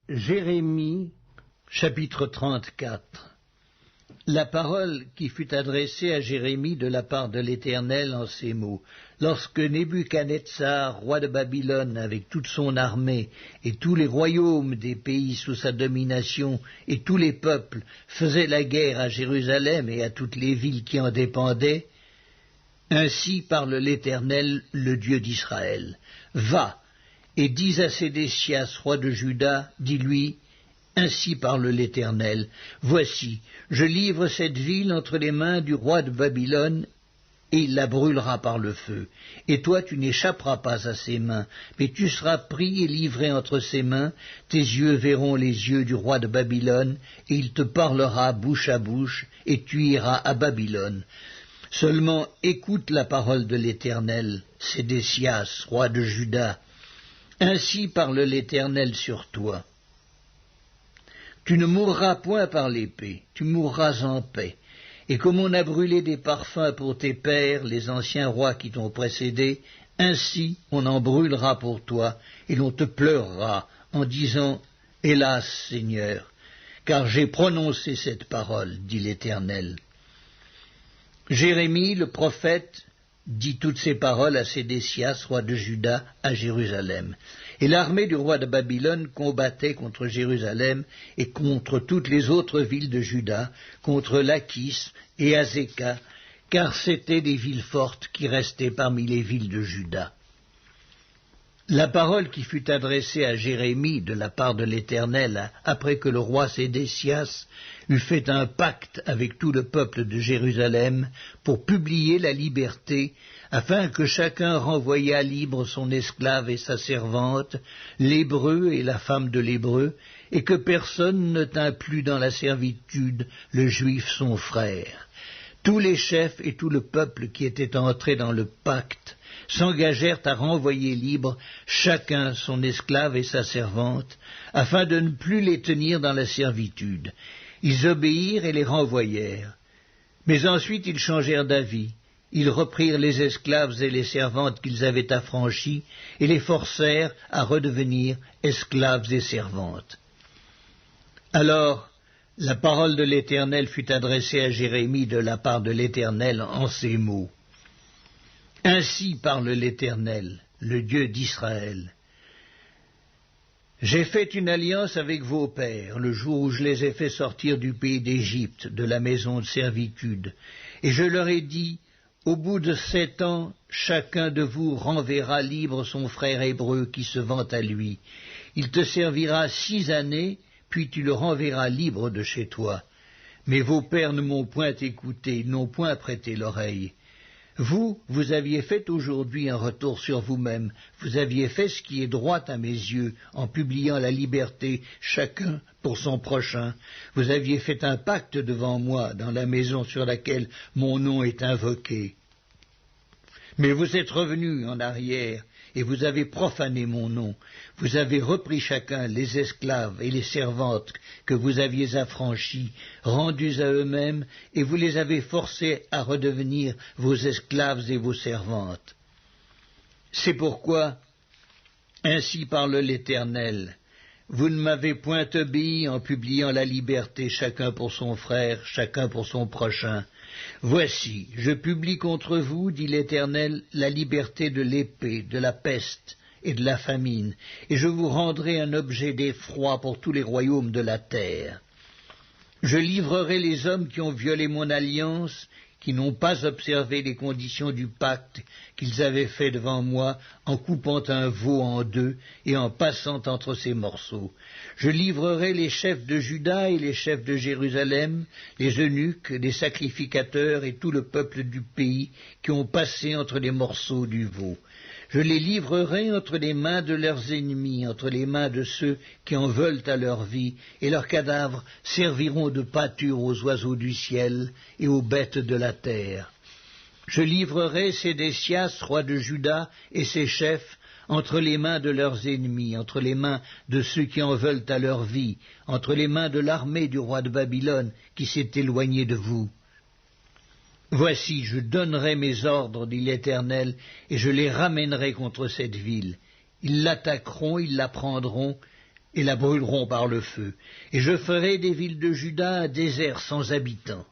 Jérémie, chapitre 34. La parole qui fut adressée à Jérémie de la part de l'Éternel en ces mots. Lorsque Nebuchadnezzar, roi de Babylone, avec toute son armée, et tous les royaumes des pays sous sa domination, et tous les peuples, faisaient la guerre à Jérusalem et à toutes les villes qui en dépendaient, ainsi parle l'Éternel, le Dieu d'Israël. Va, et dis à Sédécias, roi de Juda, dis-lui, ainsi parle l'Éternel, voici, je livre cette ville entre les mains du roi de Babylone, et il la brûlera par le feu. Et toi tu n'échapperas pas à ses mains, mais tu seras pris et livré entre ses mains, tes yeux verront les yeux du roi de Babylone, et il te parlera bouche à bouche, et tu iras à Babylone. Seulement écoute la parole de l'Éternel, Sédécias, roi de Juda. Ainsi parle l'Éternel sur toi. Tu ne mourras point par l'épée, tu mourras en paix. Et comme on a brûlé des parfums pour tes pères, les anciens rois qui t'ont précédé, ainsi on en brûlera pour toi, et l'on te pleurera, en disant, « Hélas, Seigneur, car j'ai prononcé cette parole, dit l'Éternel. » Jérémie, le prophète, dit toutes ces paroles à Sédécias, roi de Juda, à Jérusalem. Et l'armée du roi de Babylone combattait contre Jérusalem et contre toutes les autres villes de Juda, contre Lachis et Azéka, car c'étaient des villes fortes qui restaient parmi les villes de Juda. La parole qui fut adressée à Jérémie de la part de l'Éternel, après que le roi Sédécias eut fait un pacte avec tout le peuple de Jérusalem pour publier la liberté, afin que chacun renvoyât libre son esclave et sa servante, l'Hébreu et la femme de l'Hébreu, et que personne ne tint plus dans la servitude le Juif son frère. Tous les chefs et tout le peuple qui étaient entrés dans le pacte s'engagèrent à renvoyer libre chacun son esclave et sa servante, afin de ne plus les tenir dans la servitude. Ils obéirent et les renvoyèrent. Mais ensuite ils changèrent d'avis. Ils reprirent les esclaves et les servantes qu'ils avaient affranchis et les forcèrent à redevenir esclaves et servantes. Alors, la parole de l'Éternel fut adressée à Jérémie de la part de l'Éternel en ces mots. Ainsi parle l'Éternel, le Dieu d'Israël. J'ai fait une alliance avec vos pères, le jour où je les ai fait sortir du pays d'Égypte, de la maison de servitude, et je leur ai dit, au bout de 7 ans, chacun de vous renverra libre son frère hébreu qui se vend à lui. Il te servira 6 années, puis tu le renverras libre de chez toi. Mais vos pères ne m'ont point écouté, ils n'ont point prêté l'oreille. Vous aviez fait aujourd'hui un retour sur vous-même, vous aviez fait ce qui est droit à mes yeux, en publiant la liberté, chacun pour son prochain. Vous aviez fait un pacte devant moi, dans la maison sur laquelle mon nom est invoqué. Mais vous êtes revenus en arrière, et vous avez profané mon nom. Vous avez repris chacun les esclaves et les servantes que vous aviez affranchis, rendus à eux-mêmes, et vous les avez forcés à redevenir vos esclaves et vos servantes. C'est pourquoi, ainsi parle l'Éternel, vous ne m'avez point obéi en publiant la liberté chacun pour son frère, chacun pour son prochain. Voici, je publie contre vous, dit l'Éternel, la liberté de l'épée, de la peste et de la famine, et je vous rendrai un objet d'effroi pour tous les royaumes de la terre. Je livrerai les hommes qui ont violé mon alliance, qui n'ont pas observé les conditions du pacte qu'ils avaient fait devant moi en coupant un veau en deux et en passant entre ses morceaux. Je livrerai les chefs de Juda et les chefs de Jérusalem, les eunuques, les sacrificateurs et tout le peuple du pays qui ont passé entre les morceaux du veau. Je les livrerai entre les mains de leurs ennemis, entre les mains de ceux qui en veulent à leur vie, et leurs cadavres serviront de pâture aux oiseaux du ciel et aux bêtes de la terre. Je livrerai Sédécias, roi de Juda, et ses chefs entre les mains de leurs ennemis, entre les mains de ceux qui en veulent à leur vie, entre les mains de l'armée du roi de Babylone qui s'est éloigné de vous. Voici, je donnerai mes ordres, dit l'Éternel, et je les ramènerai contre cette ville. Ils l'attaqueront, ils la prendront, et la brûleront par le feu. Et je ferai des villes de Juda un désert sans habitants.